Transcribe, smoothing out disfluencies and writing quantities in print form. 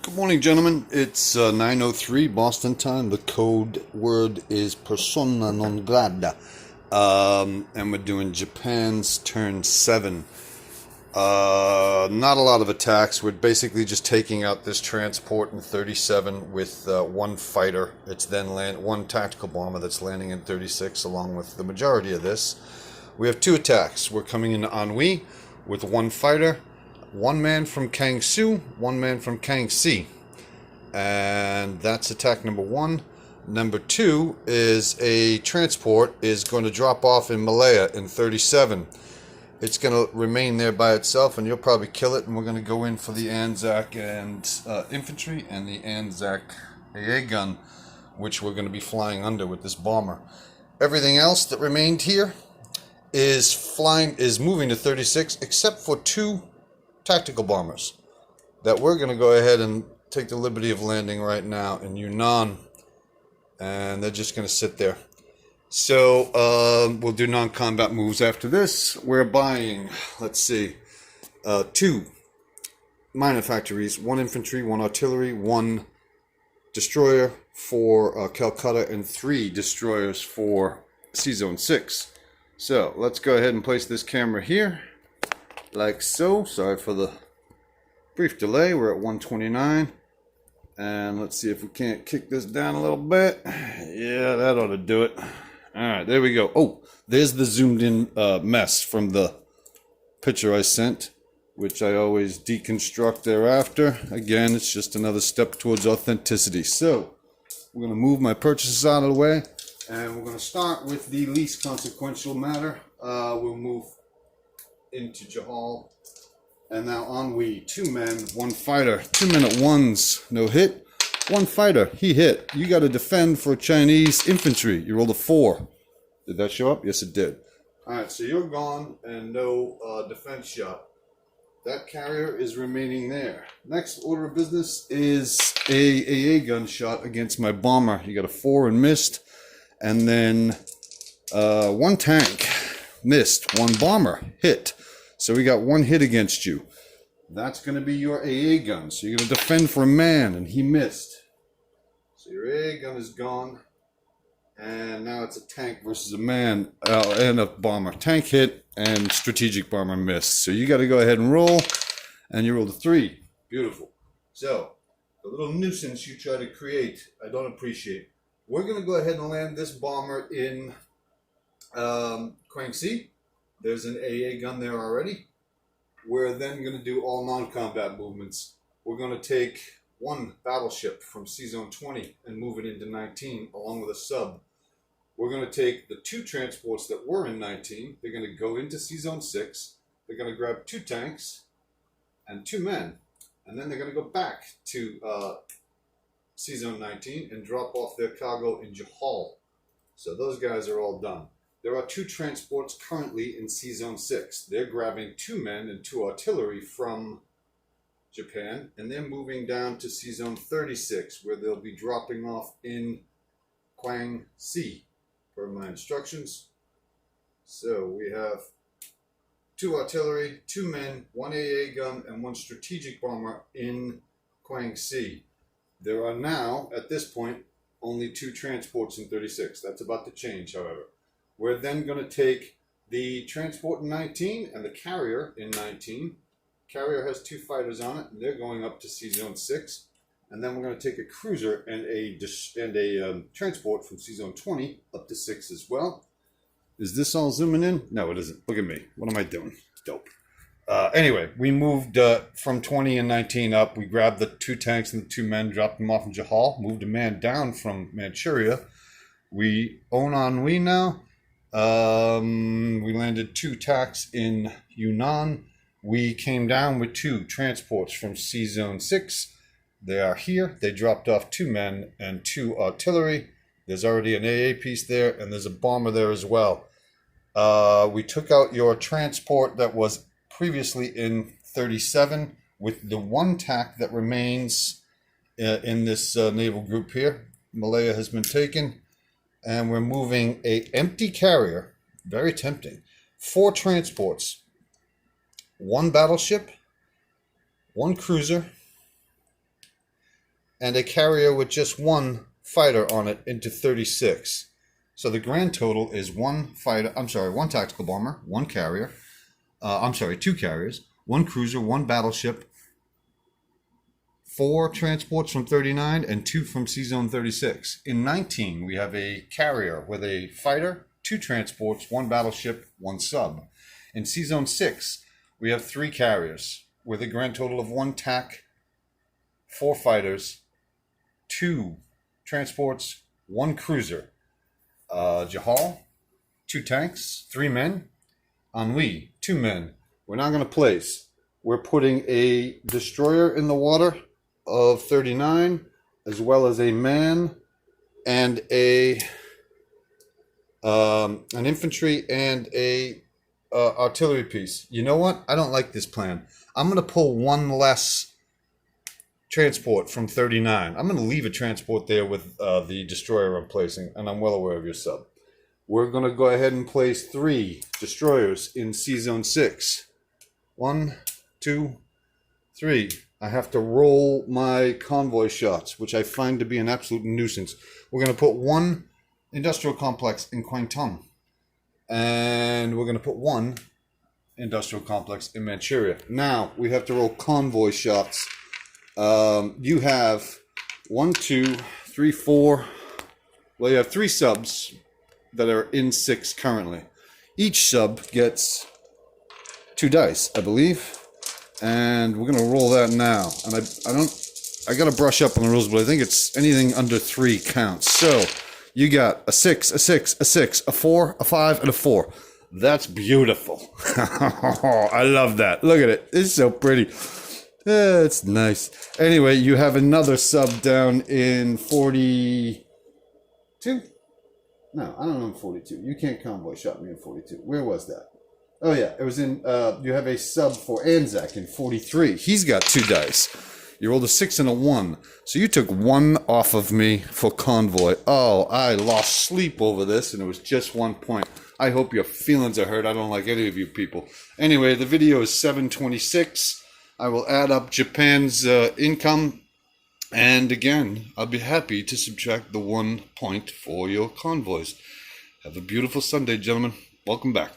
Good morning, gentlemen. It's 9:03 Boston time. The code word is persona non grata. And we're doing Japan's turn 7. Not a lot of attacks. We're basically just taking out this transport in 37 with one fighter. It's then one tactical bomber that's landing in 36 along with the majority of this. We have 2 attacks. We're coming into Ennui with one fighter. One man from Kangsu, one man from Kangxi. And that's attack number 1. Number 2 is a transport is going to drop off in Malaya in 37. It's going to remain there by itself, and you'll probably kill it. And we're going to go in for the Anzac and infantry and the Anzac AA gun, which we're going to be flying under with this bomber. Everything else that remained here is moving to 36, except for 2 tactical bombers that we're going to go ahead and take the liberty of landing right now in Yunnan, and they're just going to sit there. So we'll do non-combat moves after this. We're buying, let's see, 2 minor factories, 1 infantry, 1 artillery, 1 destroyer for Calcutta, and 3 destroyers for C-Zone 6. So let's go ahead and place this camera here like so. Sorry for the brief delay. We're at 129, and let's see if we can't kick this down a little bit. Yeah, that ought to do it. All right, there we go. Oh, there's the zoomed in mess from the picture I sent, which I always deconstruct thereafter. Again, it's just another step towards authenticity. So we're going to move my purchases out of the way, and we're going to start with the least consequential matter. We'll move into Jahal. And now Ennui, 2 men, 1 fighter. 2 men at ones, no hit. 1 fighter, he hit. You got to defend for Chinese infantry. You rolled a 4. Did that show up? Yes, it did. All right, so you're gone and no defense shot. That carrier is remaining there. Next order of business is a AA gun shot against my bomber. You got a 4 and missed. And then 1 tank missed. 1 bomber hit. So we got 1 hit against you. That's going to be your AA gun. So you're going to defend for a man, and he missed. So your AA gun is gone. And now it's a tank versus a man and a bomber. Tank hit and strategic bomber missed. So you got to go ahead and roll. And you rolled a 3. Beautiful. So the little nuisance you try to create, I don't appreciate. We're going to go ahead and land this bomber in Kangxi. There's an AA gun there already. We're then going to do all non-combat movements. We're going to take 1 battleship from C-Zone 20 and move it into 19 along with a sub. We're going to take the 2 transports that were in 19. They're going to go into C-Zone 6. They're going to grab 2 tanks and 2 men. And then they're going to go back to C-Zone 19 and drop off their cargo in Jahal. So those guys are all done. There are 2 transports currently in C-Zone 6. They're grabbing 2 men and 2 artillery from Japan, and they're moving down to C-Zone 36, where they'll be dropping off in Kangxi, per my instructions. So we have 2 artillery, 2 men, 1 AA gun, and 1 strategic bomber in Kangxi. There are now, at this point, only 2 transports in 36. That's about to change, however. We're then going to take the transport in 19 and the carrier in 19. Carrier has 2 fighters on it, and they're going up to C-Zone 6. And then we're going to take a cruiser and a transport from C-Zone 20 up to 6 as well. Is this all zooming in? No, it isn't. Look at me. What am I doing? Dope. Anyway, we moved from 20 and 19 up. We grabbed the 2 tanks and the 2 men, dropped them off in Jahal, moved a man down from Manchuria. We own Ennui now. We landed 2 attacks in Yunnan. We came down with 2 transports from C-Zone 6. They are here. They dropped off 2 men and 2 artillery. There's already an AA piece there, and there's a bomber there as well. We took out your transport that was previously in 37 with the 1 tack that remains in this naval group here. Malaya has been taken. And we're moving a empty carrier, very tempting, 4 transports, 1 battleship, 1 cruiser, and a carrier with just one fighter on it into 36. So the grand total is one tactical bomber, one carrier, two carriers, one cruiser, one battleship, 4 transports from 39, and 2 from C-Zone 36. In 19, we have a carrier with a fighter, 2 transports, 1 battleship, 1 sub. In C-Zone 6, we have 3 carriers with a grand total of 1 TAC, 4 fighters, 2 transports, 1 cruiser. Jahal, 2 tanks, 3 men. Ennui, 2 men. We're not going to place. We're putting a destroyer in the water of 39, as well as a man and an infantry and a artillery piece. You know what? I don't like this plan. I'm going to pull 1 less transport from 39. I'm going to leave a transport there with the destroyer I'm placing, and I'm well aware of your sub. We're going to go ahead and place 3 destroyers in C-Zone 6. 1, 2, 3. I have to roll my convoy shots, which I find to be an absolute nuisance. We're going to put 1 industrial complex in Kwangtung. And we're going to put 1 industrial complex in Manchuria. Now, we have to roll convoy shots. You have 1, 2, 3, 4. Well, you have 3 subs that are in 6 currently. Each sub gets 2 dice, I believe. And we're going to roll that now. And I got to brush up on the rules, but I think it's anything under 3 counts. So you got a 6, a 6, a 6, a 4, a 5, and a 4. That's beautiful. I love that. Look at it. It's so pretty. It's nice. Anyway, you have another sub down in 42? No, I don't know in 42. You can't convoy shot me in 42. Where was that? Oh, yeah. It was in, you have a sub for Anzac in 43. He's got 2 dice. You rolled a 6 and a 1. So you took 1 off of me for convoy. Oh, I lost sleep over this, and it was just 1 point. I hope your feelings are hurt. I don't like any of you people. Anyway, the video is 726. I will add up Japan's income. And again, I'll be happy to subtract the 1 point for your convoys. Have a beautiful Sunday, gentlemen. Welcome back.